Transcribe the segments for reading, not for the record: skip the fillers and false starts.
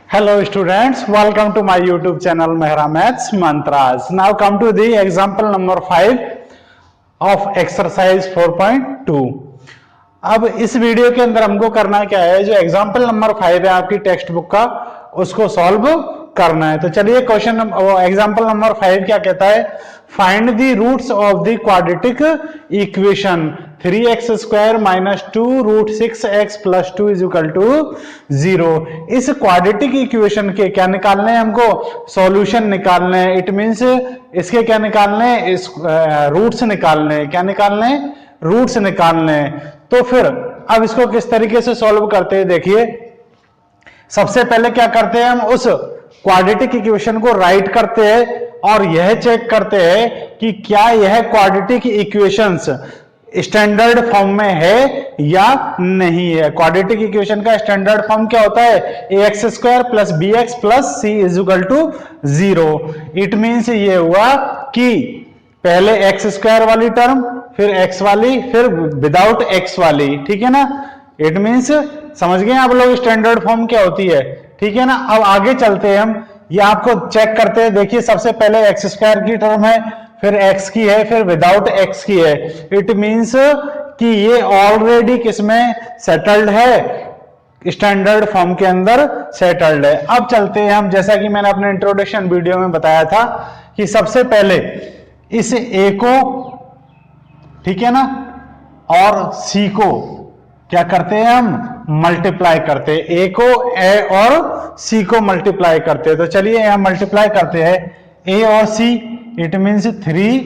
Hello students, welcome to my YouTube channel Mehra Maths Mantras. Now come to the example number 5 of exercise 4.2. अब इस video के अंदर हमको करना क्या है, जो एग्जाम्पल नंबर 5 है आपकी टेक्स्ट बुक का, उसको सॉल्व करना है। तो चलिए क्वेश्चन एग्जाम्पल नंबर 5 क्या कहता है, find the roots of the quadratic equation 3x² - 2 √6x + 2 = 0। इस क्वाड्रेटिक इक्वेशन के क्या निकालने हैं, हमको सॉल्यूशन निकालने हैं। इट मींस इसके क्या निकालने हैं, इस रूट्स निकालने हैं। क्या निकालने हैं? रूट्स निकालने हैं। तो फिर अब इसको किस तरीके से सॉल्व करते हैं, देखिए। सबसे पहले क्या करते हैं, हम उस क्वाड्रेटिक इक्वेशन को राइट करते हैं और यह चेक करते हैं कि क्या यह क्वाड्रेटिक इक्वेशंस स्टैंडर्ड फॉर्म में है या नहीं है। क्वाड्रेटिक इक्वेशन का स्टैंडर्ड फॉर्म क्या होता है, ax² + bx + c = 0। It means ये हुआ कि पहले x² वाली टर्म, फिर x वाली, फिर विदाउट x वाली, ठीक है ना। इट मींस समझ गए आप लोग स्टैंडर्ड फॉर्म क्या होती है, ठीक है ना। अब आगे चलते हैं हम, ये आपको चेक करते हैं। देखिए सबसे पहले x² की टर्म है, फिर x की है, फिर विदाउट x की है। इट मींस कि ये ऑलरेडी किसमें सेटल्ड है, स्टैंडर्ड फॉर्म के अंदर सेटल्ड है। अब चलते हैं हम, जैसा कि मैंने अपने इंट्रोडक्शन वीडियो में बताया था कि सबसे पहले इस a को, ठीक है ना, और c को क्या करते हैं, हम मल्टीप्लाई करते हैं। a को a और c को मल्टीप्लाई करते हैं। तो चलिए यहां मल्टीप्लाई करते हैं a और c। It means 3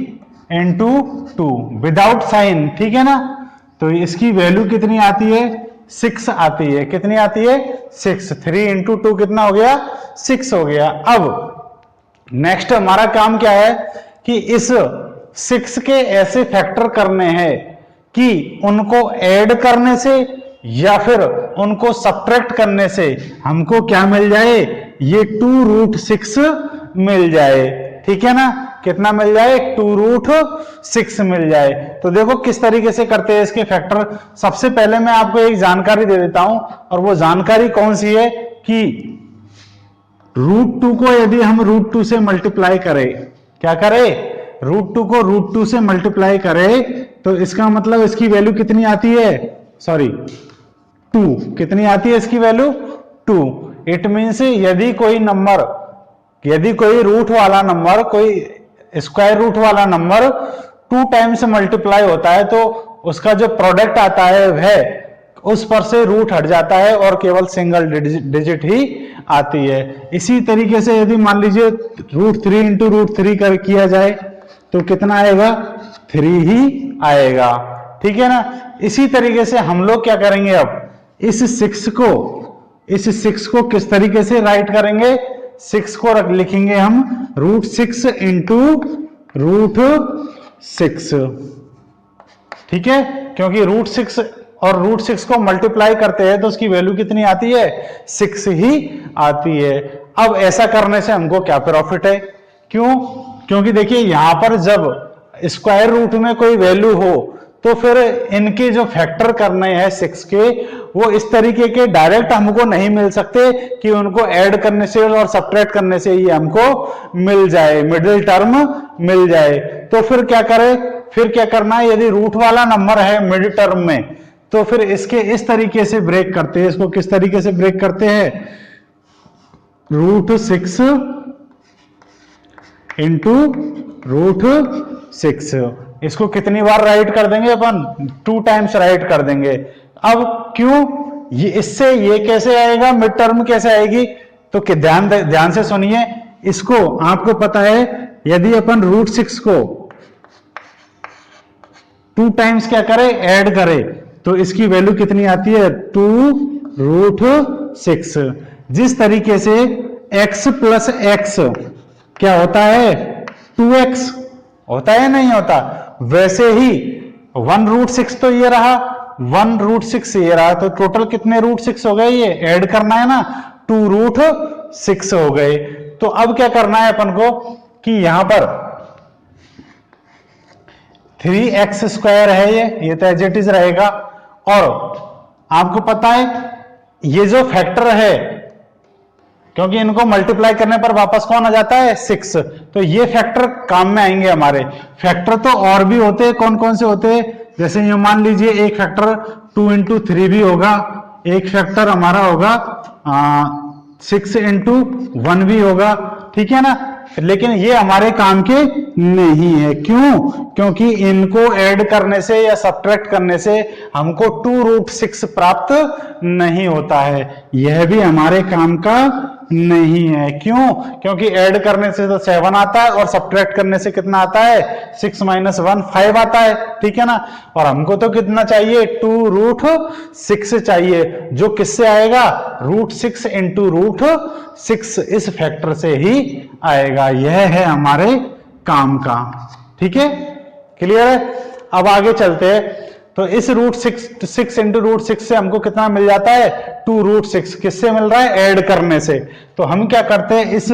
× 2 without sign, ठीक है ना। तो इसकी वैल्यू कितनी आती है, 6 आती है। कितनी आती है, 6। 3 × 2 कितना हो गया, 6 हो गया। अब नेक्स्ट हमारा काम क्या है कि इस 6 के ऐसे फैक्टर करने हैं कि उनको ऐड करने से या फिर उनको सब्ट्रैक्ट करने से हमको क्या मिल जाए, ये 2√6 मिल जाए, ठीक है ना। कितना मिल जाए, 2√6 मिल जाए। तो देखो किस तरीके से करते हैं इसके फैक्टर। सबसे पहले मैं आपको एक जानकारी दे देता हूं, और वो जानकारी कौन सी है कि √2 को यदि हम √2 से मल्टीप्लाई करें, क्या करें, √2 को √2 से मल्टीप्लाई करें, तो इसका मतलब इसकी वैल्यू कितनी आती है, सॉरी 2। कितनी आती है इसकी वैल्यू, 2। इट मींस यदि कोई नंबर, यदि कोई रूट वाला नंबर, कोई स्क्वायर रूट वाला नंबर 2 टाइम्स मल्टीप्लाई होता है, तो उसका जो प्रोडक्ट आता है वह उस पर से रूट हट जाता है और केवल सिंगल डिजिट ही आती है। इसी तरीके से यदि मान लीजिए √3 × √3 कर किया जाए तो कितना आएगा, 3 ही आएगा, ठीक है ना। इसी तरीके से हम लोग क्या करेंगे, अब इस 6 को किस तरीके से राइट करेंगे, 6 को लिखेंगे हम √6 × √6, ठीक है। क्योंकि √6 और √6 को मल्टीप्लाई करते हैं तो उसकी वैल्यू कितनी आती है, 6 ही आती है। अब ऐसा करने से हमको क्या प्रॉफिट है, क्यों, क्योंकि देखिए यहां पर जब स्क्वायर रूट में कोई वैल्यू हो तो फिर इनके जो फैक्टर करने हैं 6 के, वो इस तरीके के डायरेक्ट हमको नहीं मिल सकते कि उनको ऐड करने से और सब्ट्रैक्ट करने से ये हमको मिल जाए, मिडिल टर्म मिल जाए। तो फिर क्या करें, फिर क्या करना है, यदि रूट वाला नंबर है मिड टर्म में, तो फिर इसके इस तरीके से ब्रेक करते हैं। इसको किस तरीके से ब्रेक करते हैं, √6 × √6। इसको कितनी बार राइट कर देंगे अपन, 2 टाइम्स राइट कर देंगे। अब क्यों, ये इससे ये कैसे आएगा, मिड टर्म कैसे आएगी, तो ध्यान से सुनिए। इसको आपको पता है, यदि अपन √6 को 2 टाइम्स क्या करें, ऐड करें, तो इसकी वैल्यू कितनी आती है, 2√6। जिस तरीके से x + x क्या होता है, 2x होता है, नहीं होता, वैसे ही 1√6 तो ये रहा, 1√6 ये रहा, तो टोटल कितने √6 हो गए, ये ऐड करना है ना, 2√6 हो गए। तो अब क्या करना है अपन को कि यहां पर 3x² है, ये तो एज इट इज रहेगा। और आपको पता है ये जो फैक्टर है क्योंकि इनको मल्टीप्लाई करने पर वापस कौन आ जाता है 6। तो ये फैक्टर काम में आएंगे हमारे। फैक्टर तो और भी होते हैं, कौन कौन से होते हैं, जैसे ये मान लीजिए एक फैक्टर 2 into 3 भी होगा, एक फैक्टर हमारा होगा 6 into 1 भी होगा, ठीक है ना। लेकिन ये हमारे काम के नहीं है, क्यों? क्योंकि इनको ऐड करने से या सब्ट्रैक्ट करने से हमको 2√6 प्राप्त नहीं होता है। यह भी हमारे काम का नहीं है, क्यों? क्योंकि ऐड करने से तो 7 आता है और सब्ट्रैक्ट करने से कितना आता है 6 - 1 5 आता है, ठीक है ना। और हमको तो कितना चाहिए 2√6 चाहिए, जो किससे आएगा √6 into √6 इस फैक्टर से ही आएगा। यह है हमारे काम का, ठीक है, क्लियर है। अब आगे चलते हैं। तो इस √6 into √6 से हमको कितना मिल जाता है 2√6। किससे मिल रहा है? ऐड करने से। तो हम क्या करते हैं, इस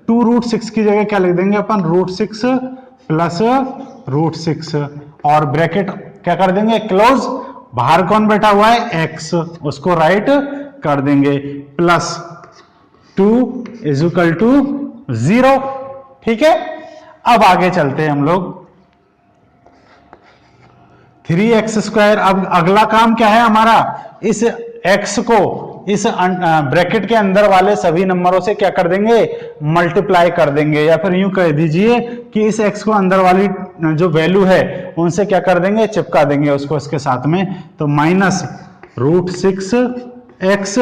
2√6 की जगह क्या लिख देंगे अपन, √6 प्लस √6 और ब्रैकेट क्या कर देंगे क्लोज। बाहर कौन बैठा हुआ है x, उसको राइट कर देंगे, प्लस 2 = 0, ठीक है। अब आगे चलते हैं हम लोग 3x²। अब अगला काम क्या है हमारा, इस x को इस ब्रैकेट के अंदर वाले सभी नंबरों से क्या कर देंगे मल्टीप्लाई कर देंगे, या फिर यूं कह दीजिए कि इस x को अंदर वाली जो वैल्यू है उनसे क्या कर देंगे चिपका देंगे उसको इसके साथ में। तो -√6x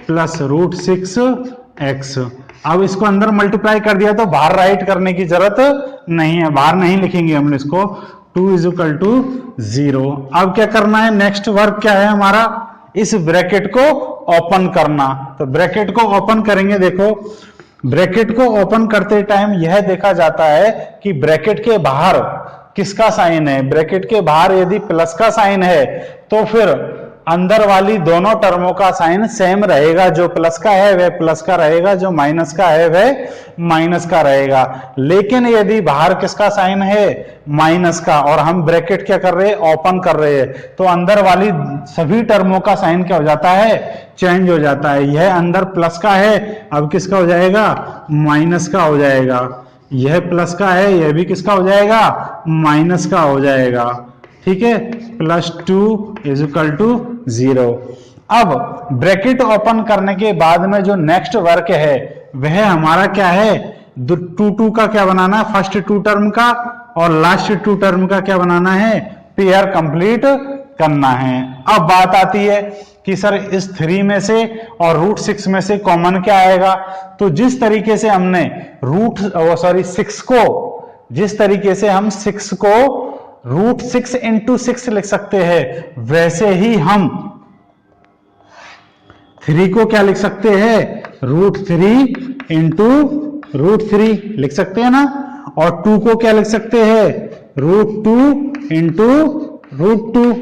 प्लस √6x। अब इसको अंदर मल्टीप्लाई कर दिया तो बाहर राइट करने की जरूरत नहीं है, बाहर नहीं लिखेंगे हम इसको। 2 = 0। अब क्या करना है, नेक्स्ट वर्क क्या है हमारा, इस ब्रैकेट को ओपन करना। तो ब्रैकेट को ओपन करेंगे, देखो ब्रैकेट को ओपन करते टाइम यह देखा जाता है कि ब्रैकेट के बाहर किसका साइन है। ब्रैकेट के बाहर यदि प्लस का साइन है तो फिर अंदर वाली दोनों टर्मों का साइन सेम रहेगा, जो प्लस का है वह प्लस का रहेगा, जो माइनस का है वह माइनस का रहेगा। लेकिन यदि बाहर किसका साइन है माइनस का, और हम ब्रैकेट क्या कर रहे हैं ओपन कर रहे हैं, तो अंदर वाली सभी टर्मों का साइन क्या हो जाता है चेंज हो जाता है। यह अंदर प्लस का है, अब किसका हो जाएगा माइनस का हो जाएगा। यह प्लस का है, यह भी किसका हो जाएगा माइनस का हो जाएगा, ठीक है। +2 = 0। अब ब्रैकेट ओपन करने के बाद में जो नेक्स्ट वर्क है वह हमारा क्या है, 2 का क्या बनाना है, फर्स्ट 2 टर्म का और लास्ट 2 टर्म का क्या बनाना है पेयर कंप्लीट करना है। अब बात आती है कि सर इस 3 में से और √6 में से कॉमन क्या आएगा। तो जिस तरीके से हमने 6 को, जिस तरीके से हम 6 को √6 into 6 लिख सकते हैं, वैसे ही हम 3 को क्या लिख सकते हैं √3 into √3 लिख सकते हैं ना। और 2 को क्या लिख सकते हैं √2 into √2।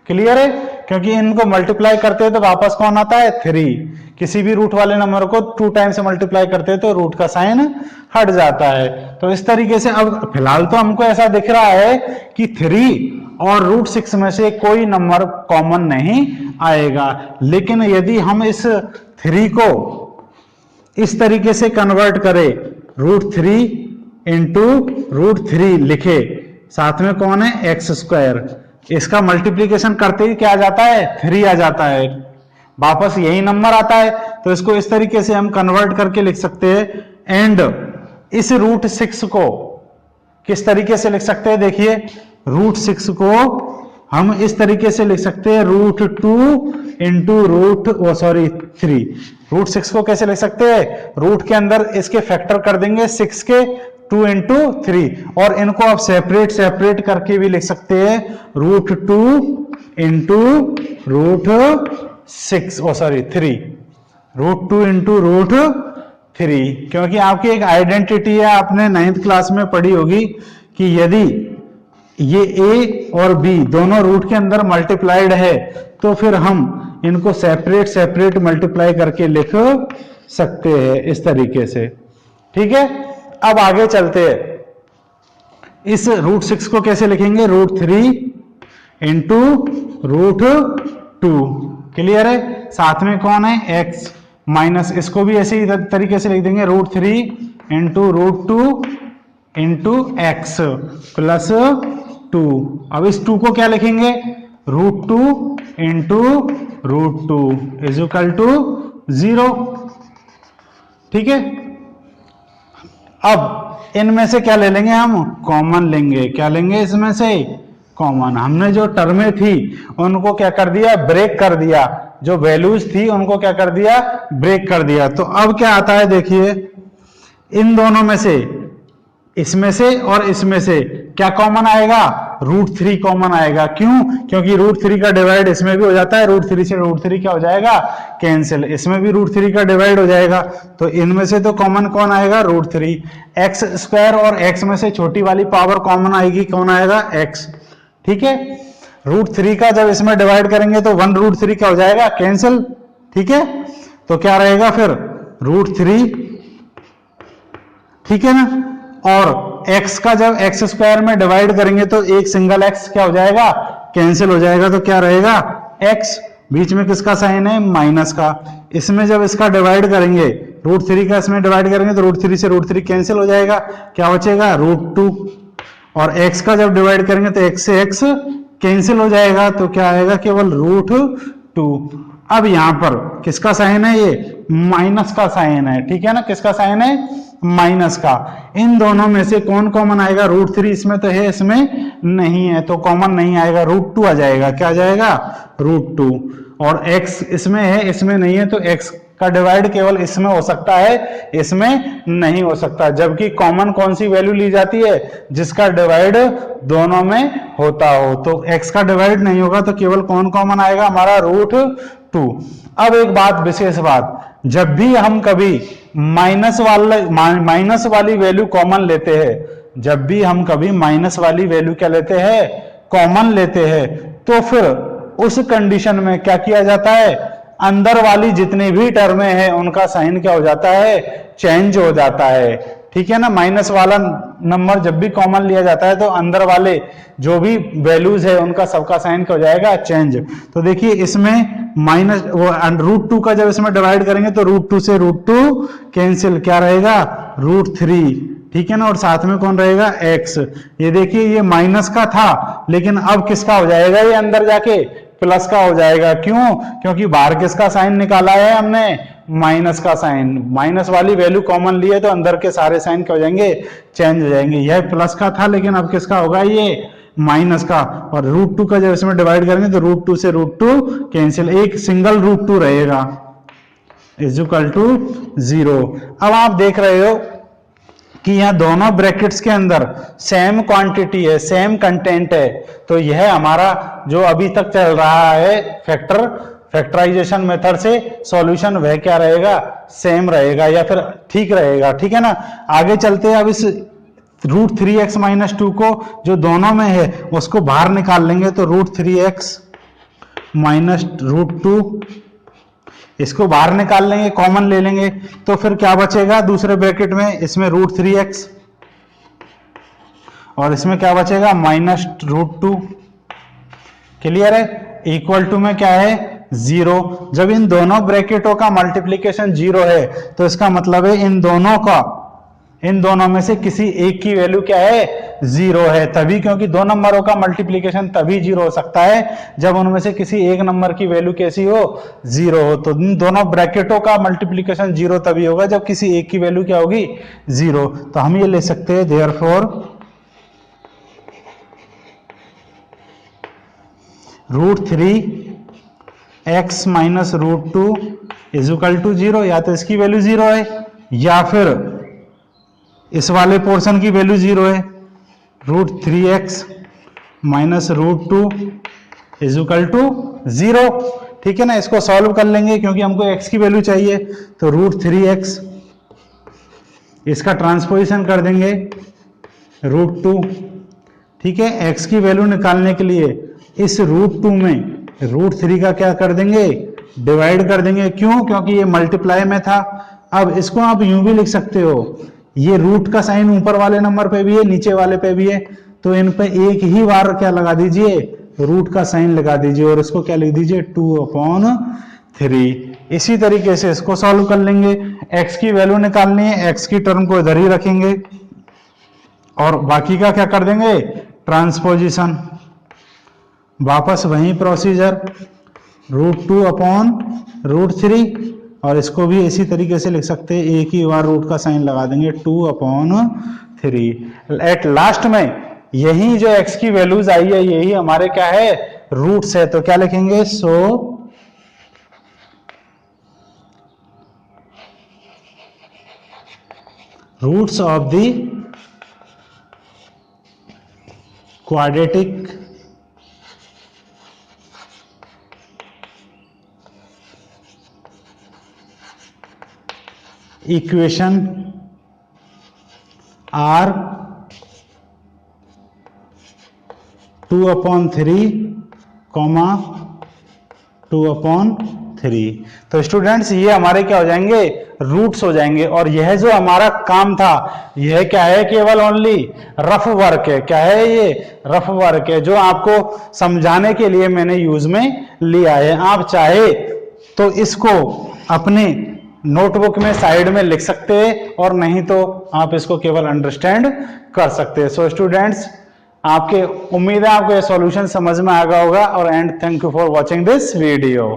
क्लियर है, क्योंकि इनको मल्टीप्लाई करते हैं तो वापस कौन आता है 3। किसी भी रूट वाले नंबर को 2 टाइम से मल्टीप्लाई करते हैं तो रूट का साइन हट जाता है। तो इस तरीके से अब फिलहाल तो हमको ऐसा दिख रहा है कि 3 और √6 में से कोई नंबर कॉमन नहीं आएगा। लेकिन यदि हम इस 3 को इस तरीके से कन्वर्ट करें, √3 into √3 लिखे, साथ में कौन है x², इसका मल्टीप्लीकेशन करते ही क्या आ जाता है 3 आ जाता है, वापस यही नंबर आता है। तो इसको इस तरीके से हम कन्वर्ट करके लिख सकते हैं। एंड इस √6 को किस तरीके से लिख सकते हैं, देखिए √6 को हम इस तरीके से लिख सकते हैं √2 into √3। √6 को कैसे लिख सकते हैं, रूट के अंदर इसके फैक्टर कर देंगे 6 के 2 into 3, और इनको आप सेपरेट करके भी लिख सकते हैं √2 into √3, √2 into √3। क्योंकि आपकी एक आइडेंटिटी है, आपने 9th क्लास में पढ़ी होगी कि यदि ये a और b दोनों रूट के अंदर मल्टीप्लाइड है तो फिर हम इनको सेपरेट मल्टीप्लाई करके लिख सकते हैं इस तरीके से, ठीक है। अब आगे चलते हैं, इस √6 को कैसे लिखेंगे √3 into √2। क्लियर है, साथ में कौन है x, माइनस, इसको भी ऐसे ही तरीके से लिख देंगे √3 इंटू √2 इंटू एक्स प्लस 2। अब इस 2 को क्या लिखेंगे, √2 इंटू √2 इज इक्वल टू 0। ठीक है, अब इनमें से क्या ले लेंगे, हम कॉमन लेंगे। क्या लेंगे इसमें से, कॉमन। हमने जो टर्में थी उनको क्या कर दिया, ब्रेक कर दिया। जो वैल्यूज थी उनको क्या कर दिया, ब्रेक कर दिया। तो अब क्या आता है, देखिए इन दोनों में से, इसमें से और इसमें से क्या कॉमन आएगा, √3 कॉमन आएगा। क्यों, क्योंकि √3 का डिवाइड इसमें भी हो जाता है, √3 से √3 क्या हो जाएगा, कैंसिल। इसमें भी √3 का डिवाइड हो जाएगा, तो इनमें से तो कॉमन कौन आएगा, √3। एक्स स्क्वायर और एक्स में से छोटी वाली पावर कॉमन आएगी, कौन आएगा, एक्स। ठीक है, √3 का जब इसमें डिवाइड करेंगे तो 1√3 क्या हो जाएगा, कैंसिल। ठीक है, तो क्या रहेगा फिर √3। ठीक है ना, और x का जब x स्क्वायर में डिवाइड करेंगे तो एक सिंगल x क्या हो जाएगा, कैंसिल हो जाएगा। तो क्या रहेगा, x, बीच में किसका साइन है, माइनस का। इसमें जब इसका डिवाइड करेंगे, √3 का इसमें डिवाइड करेंगे तो √3 से √3 कैंसिल हो जाएगा, क्या बचेगा, √2। और x का जब डिवाइड करेंगे तो x से x कैंसिल हो जाएगा, तो क्या आएगा, केवल √2। अब यहां पर किसका साइन है, ये माइनस का साइन है। ठीक है ना, किसका साइन है, माइनस का। इन दोनों में से कौन कॉमन आएगा, √3 इसमें तो है, इसमें नहीं है, तो कॉमन नहीं आएगा, √2 आ जाएगा। क्या आ जाएगा, √2। और x इसमें है, इसमें नहीं है, तो x का डिवाइड केवल इसमें हो सकता है, इसमें नहीं हो सकता। जबकि कॉमन कौन सी वैल्यू ली जाती है, जिसका डिवाइड दोनों में होता हो। तो x का डिवाइड नहीं होगा, तो केवल कौन कॉमन आएगा, हमारा √2। अब एक बात, विशेष बात, जब भी हम कभी माइनस वाली वैल्यू कॉमन लेते हैं, जब भी हम कभी माइनस वाली वैल्यू क्या लेते हैं, कॉमन लेते हैं, तो फिर उस कंडीशन में क्या किया जाता है, अंदर वाली जितनी भी टर्में हैं उनका साइन क्या हो जाता है, चेंज हो जाता है। ठीक है ना, माइनस वाला नंबर जब भी कॉमन लिया जाता है तो अंदर वाले जो भी वैल्यूज है उनका सबका साइन क्या हो जाएगा, चेंज। तो देखिए इसमें माइनस √2 का जब इसमें डिवाइड करेंगे तो √2 से √2 कैंसिल, क्या रहेगा, √3। ठीक है ना, और साथ में कौन रहेगा, x। ये देखिए ये माइनस का था, लेकिन अब किसका हो जाएगा, ये अंदर जाके प्लस का हो जाएगा। क्यों, क्योंकि बाहर किसका साइन निकाला है हमने, माइनस का साइन। माइनस वाली वैल्यू कॉमन ली है तो अंदर के सारे साइन क्या हो जाएंगे, चेंज हो जाएंगे। यह प्लस का था, लेकिन अब किसका होगा, ये माइनस का। और √2 का जब इसमें डिवाइड करेंगे तो √2 से √2 कैंसिल, एक सिंगल √2 रहेगा, इज इक्वल टू 0। अब आप देख रहे हो कि यहां दोनों ब्रैकेट्स के अंदर सेम क्वांटिटी है, सेम कंटेंट है। तो यह हमारा जो अभी तक चल रहा है फैक्टराइजेशन मेथड से सॉल्यूशन, वह क्या रहेगा, सेम रहेगा या फिर ठीक रहेगा। ठीक है ना, आगे चलते हैं। अब इस √3x - 2 को जो दोनों में है उसको बाहर निकाल लेंगे, तो √3x - √2 इसको बाहर निकाल लेंगे, कॉमन ले लेंगे, तो फिर क्या बचेगा दूसरे ब्रैकेट में, इसमें √3x और इसमें क्या बचेगा, -√2। क्लियर है, इक्वल टू में क्या है, 0। जब इन दोनों ब्रैकेटों का मल्टीप्लीकेशन 0 है तो इसका मतलब है इन दोनों में से किसी एक की वैल्यू क्या है, 0 है। तभी, क्योंकि दो नंबरों का मल्टीप्लीकेशन तभी 0 हो सकता है जब उनमें से किसी एक नंबर की वैल्यू कैसी हो, 0 हो। तो इन दोनों ब्रैकेटों का मल्टीप्लीकेशन 0 तभी होगा जब किसी एक की वैल्यू क्या होगी, 0। तो हम ये ले सकते हैं, therefore √3x - √2 is equal to 0। या तो इसकी वैल्यू 0 है या फिर इस वाले पोर्शन की वैल्यू 0 है। √3x - √2 is equal to 0। ठीक है ना, इसको सॉल्व कर लेंगे क्योंकि हमको x की वैल्यू चाहिए। तो √3x, इसका ट्रांसपोजिशन कर देंगे √2। ठीक है, x की वैल्यू निकालने के लिए इस √2 में √3 का क्या कर देंगे, डिवाइड कर देंगे। क्यों, क्योंकि ये मल्टीप्लाई में था। अब इसको आप यूं भी लिख सकते हो, ये रूट का साइन ऊपर वाले नंबर पे भी है, नीचे वाले पे भी है, तो इन पे एक ही बार क्या लगा दीजिए, रूट का साइन लगा दीजिए और इसको क्या लिख दीजिए, 2/3। इसी तरीके से इसको सॉल्व कर लेंगे। x की वैल्यू निकालनी है, x की टर्म को इधर ही रखेंगे और बाकी का क्या कर देंगे, ट्रांसपोजिशन। वापस वही प्रोसीजर, √2 अपॉन √3, और इसको भी इसी तरीके से लिख सकते हैं, एक ही बार रूट का साइन लगा देंगे, 2/3। एट लास्ट में यही जो x की वैल्यूज आई है यही हमारे क्या है, रूट्स है। तो क्या लिखेंगे, so roots of the quadratic equation are 2/3, 2/3। तो स्टूडेंट्स ये हमारे क्या हो जाएंगे, रूट्स हो जाएंगे। और यह जो हमारा काम था यह क्या है, केवल ओनली रफ वर्क है। क्या है ये, रफ वर्क है, जो आपको समझाने के लिए मैंने यूज में लिया है। आप चाहे तो इसको अपने नोटबुक में साइड में लिख सकते हैं और नहीं तो आप इसको केवल अंडरस्टैंड कर सकते हैं। सो स्टूडेंट्स, आपके उम्मीद है आपको ये सॉल्यूशन समझ में आ गया होगा। और and thank you for watching this video.